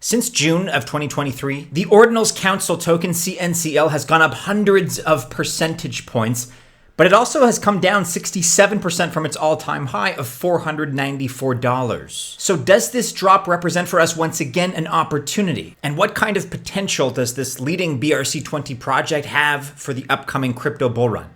Since June of 2023, the Ordinals Council token CNCL has gone up hundreds of percentage points, but it also has come down 67% from its all-time high of $494. So does this drop represent for us once again an opportunity? And what kind of potential does this leading BRC20 project have for the upcoming crypto bull run?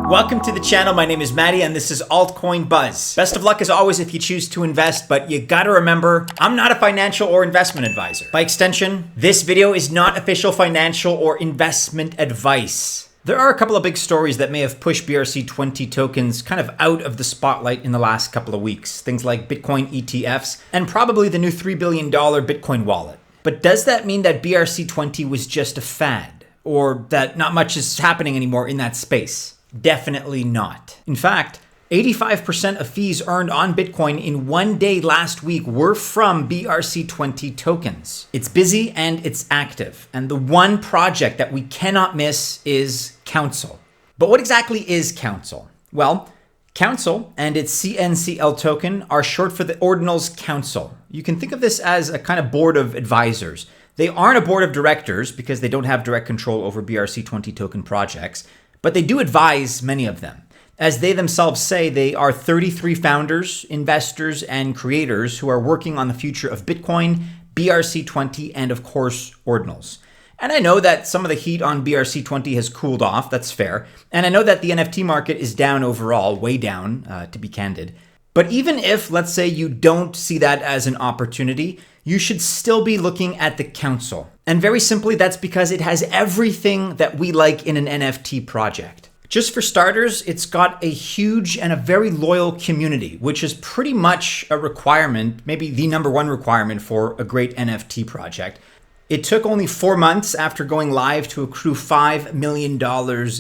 Welcome to the channel. My name is Maddie and this is Altcoin Buzz. Best of luck as always if you choose to invest, but you gotta remember, I'm not a financial or investment advisor. By extension, this video is not official financial or investment advice. There are a couple of big stories that may have pushed BRC20 tokens kind of out of the spotlight in the last couple of weeks. Things like Bitcoin ETFs and probably the new $3 billion Bitcoin wallet. But does that mean that BRC20 was just a fad? Or that not much is happening anymore in that space? Definitely not. In fact, 85% of fees earned on Bitcoin in one day last week were from BRC20 tokens. It's busy and it's active. And the one project that we cannot miss is Council. But what exactly is Council? Well, Council and its CNCL token are short for the Ordinals Council. You can think of this as a kind of board of advisors. They aren't a board of directors because they don't have direct control over BRC20 token projects, but they do advise many of them. As they themselves say, they are 33 founders, investors, and creators who are working on the future of Bitcoin, BRC20, and of course, Ordinals. And I know that some of the heat on BRC20 has cooled off, that's fair. And I know that the NFT market is down overall, way down, to be candid. But even if, let's say, you don't see that as an opportunity, you should still be looking at the Council. And very simply, that's because it has everything that we like in an NFT project. Just for starters, it's got a huge and a very loyal community, which is pretty much a requirement, maybe the number one requirement for a great NFT project. It took only 4 months after going live to accrue $5 million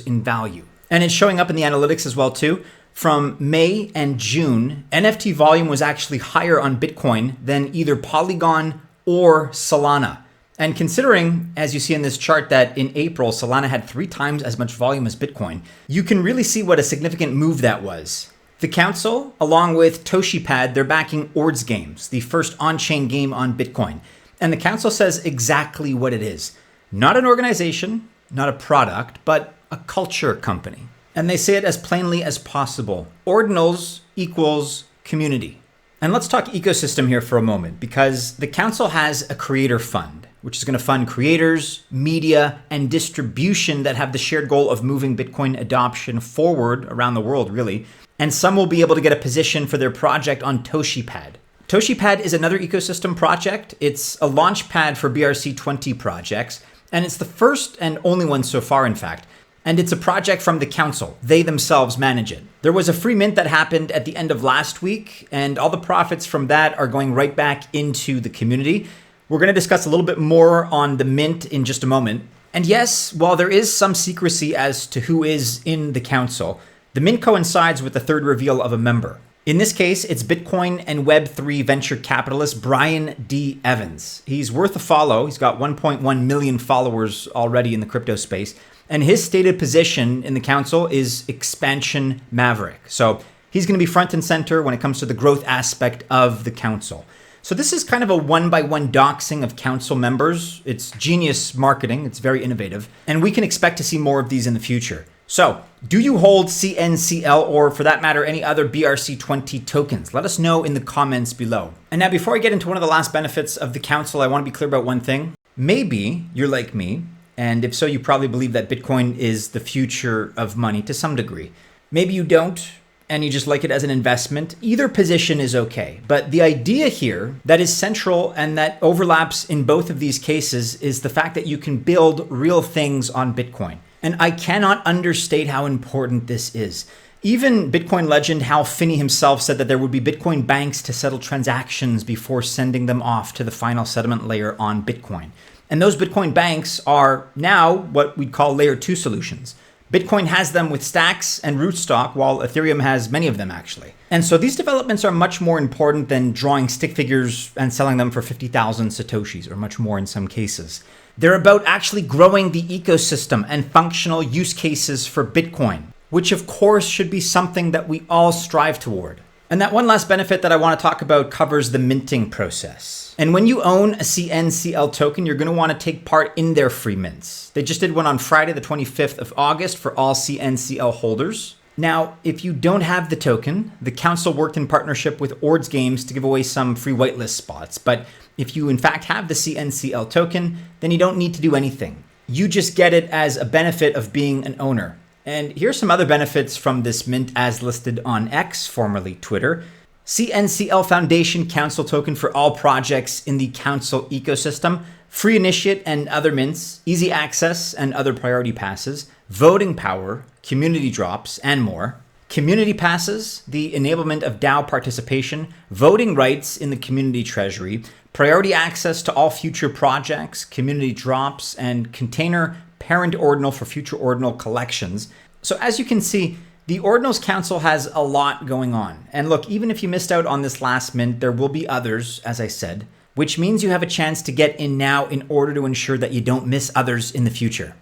in value. And it's showing up in the analytics as well too. From May and June, NFT volume was actually higher on Bitcoin than either Polygon or Solana. And considering, as you see in this chart, that in April, Solana had 3 times as much volume as Bitcoin, you can really see what a significant move that was. The Council, along with ToshiPad, they're backing Ords Games, the first on-chain game on Bitcoin. And the Council says exactly what it is. Not an organization, not a product, but a culture company. And they say it as plainly as possible. Ordinals equals community. And let's talk ecosystem here for a moment, because the Council has a creator fund, which is going to fund creators, media, and distribution that have the shared goal of moving Bitcoin adoption forward around the world, really. And some will be able to get a position for their project on ToshiPad. ToshiPad is another ecosystem project. It's a launch pad for BRC20 projects, and it's the first and only one so far, in fact. And it's a project from the Council. They themselves manage it. There was a free mint that happened at the end of last week, and all the profits from that are going right back into the community. We're going to discuss a little bit more on the mint in just a moment. And yes, while there is some secrecy as to who is in the Council, the mint coincides with the third reveal of a member. In this case, it's Bitcoin and Web3 venture capitalist Brian D. Evans. He's worth a follow. He's got 1.1 million followers already in the crypto space. And his stated position in the Council is expansion maverick. So he's going to be front and center when it comes to the growth aspect of the Council. So this is kind of a one-by-one doxing of Council members. It's genius marketing. It's very innovative. And we can expect to see more of these in the future. So do you hold CNCL or, for that matter, any other BRC20 tokens? Let us know in the comments below. And now, before I get into one of the last benefits of the Council, I want to be clear about one thing. Maybe you're like me, and if so, you probably believe that Bitcoin is the future of money to some degree. Maybe you don't, and you just like it as an investment. Either position is okay. But the idea here that is central and that overlaps in both of these cases is the fact that you can build real things on Bitcoin. And I cannot understate how important this is. Even Bitcoin legend Hal Finney himself said that there would be Bitcoin banks to settle transactions before sending them off to the final settlement layer on Bitcoin. And those Bitcoin banks are now what we'd call layer 2 solutions. Bitcoin has them with Stacks and Rootstock, while Ethereum has many of them actually. And so these developments are much more important than drawing stick figures and selling them for 50,000 Satoshis, or much more in some cases. They're about actually growing the ecosystem and functional use cases for Bitcoin. which of course should be something that we all strive toward. And that one last benefit that I want to talk about covers the minting process. And when you own a CNCL token, you're going to want to take part in their free mints. They just did one on Friday, the 25th of August for all CNCL holders. Now, if you don't have the token, the council worked in partnership with Ords Games to give away some free whitelist spots. But if you in fact have the CNCL token, then you don't need to do anything. You just get it as a benefit of being an owner. And here's some other benefits from this mint as listed on X, formerly Twitter. CNCL Foundation Council token for all projects in the council ecosystem, free initiate and other mints, easy access and other priority passes, voting power, community drops, and more. Community passes, the enablement of DAO participation, voting rights in the community treasury, priority access to all future projects, community drops, and container parent ordinal for future ordinal collections. So as you can see, the Ordinals Council has a lot going on. And look, even if you missed out on this last mint, there will be others, as I said, which means you have a chance to get in now in order to ensure that you don't miss others in the future.